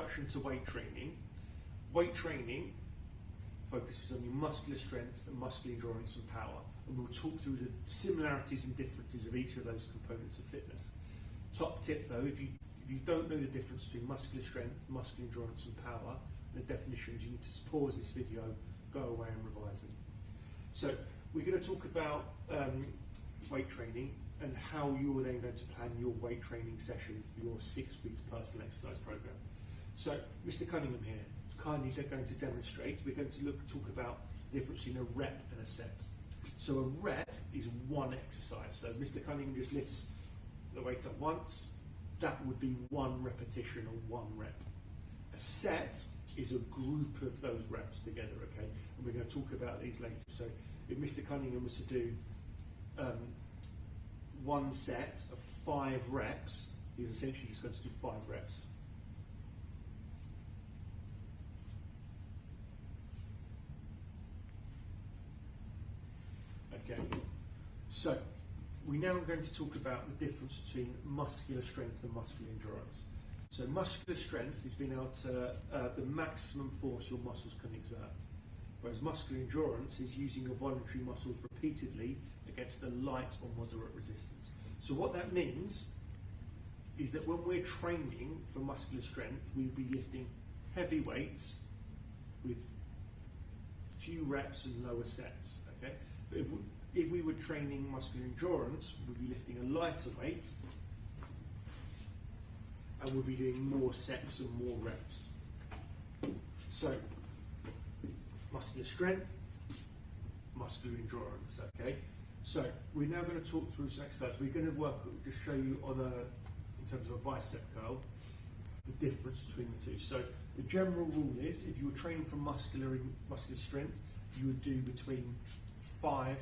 introduction to weight training. Weight training focuses on your muscular strength and muscular endurance and power, and we'll talk through the similarities and differences of each of those components of fitness. Top tip though, if you don't know the difference between muscular strength, muscular endurance and power, and the definitions, you need to pause this video, go away and revise them. So we're going to talk about weight training and how you're then going to plan your weight training session for your 6 weeks personal exercise program. So Mr. Cunningham here is kindly going to demonstrate. We're going to talk about the difference between a rep and a set. So a rep is one exercise. So Mr. Cunningham just lifts the weight up once. That would be one repetition or one rep. A set is a group of those reps together, okay? And we're going to talk about these later. So if Mr. Cunningham was to do one set of 5 reps, he's essentially just going to do 5 reps. Okay, so we're now going to talk about the difference between muscular strength and muscular endurance. So muscular strength is being able to, the maximum force your muscles can exert, whereas muscular endurance is using your voluntary muscles repeatedly against a light or moderate resistance. So what that means is that when we're training for muscular strength, we'll be lifting heavy weights with few reps and lower sets, okay? But if we were training muscular endurance, we'd be lifting a lighter weight and we'll be doing more sets and more reps. So, muscular strength, muscular endurance, okay? So, we're now going to talk through some exercise. We're going to just show you on in terms of a bicep curl, the difference between the two. So, the general rule is, if you were training for muscular strength, you would do between 5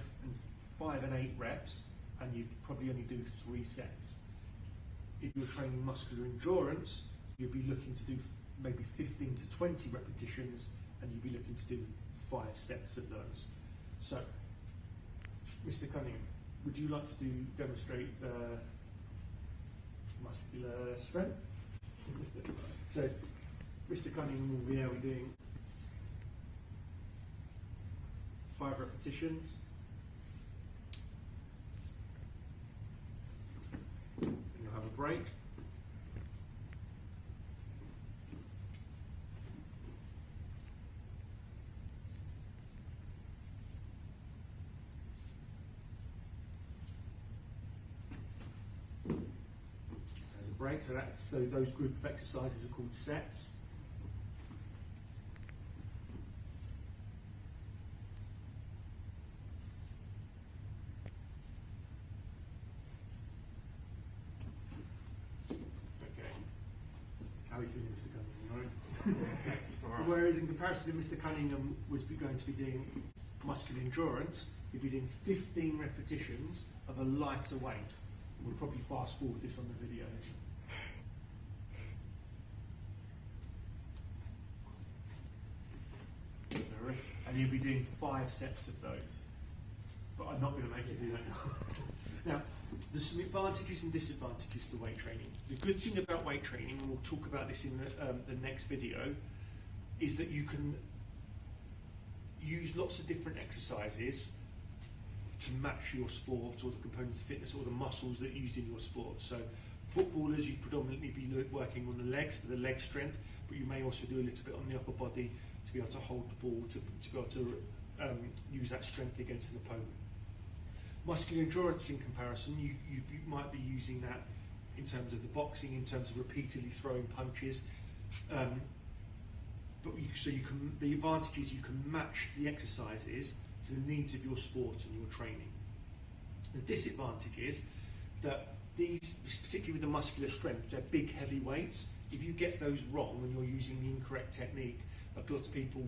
and 8 reps, and you'd probably only do 3 sets. If you're training muscular endurance, you'd be looking to do maybe 15 to 20 repetitions, and you'd be looking to do 5 sets of those. So, Mr. Cunningham, would you like to demonstrate muscular strength? So, Mr. Cunningham will be doing 5 repetitions. And you'll have a break. So there's a break. So those group of exercises are called sets. How are you feeling, Mr. Cunningham? All right? Whereas in comparison to Mr. Cunningham was going to be doing muscular endurance, he'd be doing 15 repetitions of a lighter weight. We'll probably fast forward this on the video. And you'll be doing 5 sets of those. But I'm not going to make you do that now. Now, there's some advantages and disadvantages to weight training. The good thing about weight training, and we'll talk about this in the next video, is that you can use lots of different exercises to match your sport or the components of fitness or the muscles that are used in your sport. So footballers, you'd predominantly be working on the legs for the leg strength, but you may also do a little bit on the upper body to be able to hold the ball, to be able to use that strength against an opponent. Muscular endurance in comparison, you might be using that in terms of the boxing, in terms of repeatedly throwing punches. The advantage is you can match the exercises to the needs of your sport and your training. The disadvantage is that these, particularly with the muscular strength, they're big heavy weights. If you get those wrong when you're using the incorrect technique, like lots of people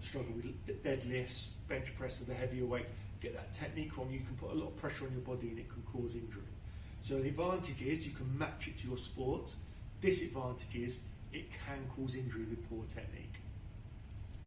struggle with deadlifts, bench press, the heavier weights, get that technique wrong, you can put a lot of pressure on your body and it can cause injury. So the advantage is you can match it to your sport. Disadvantage is it can cause injury with poor technique.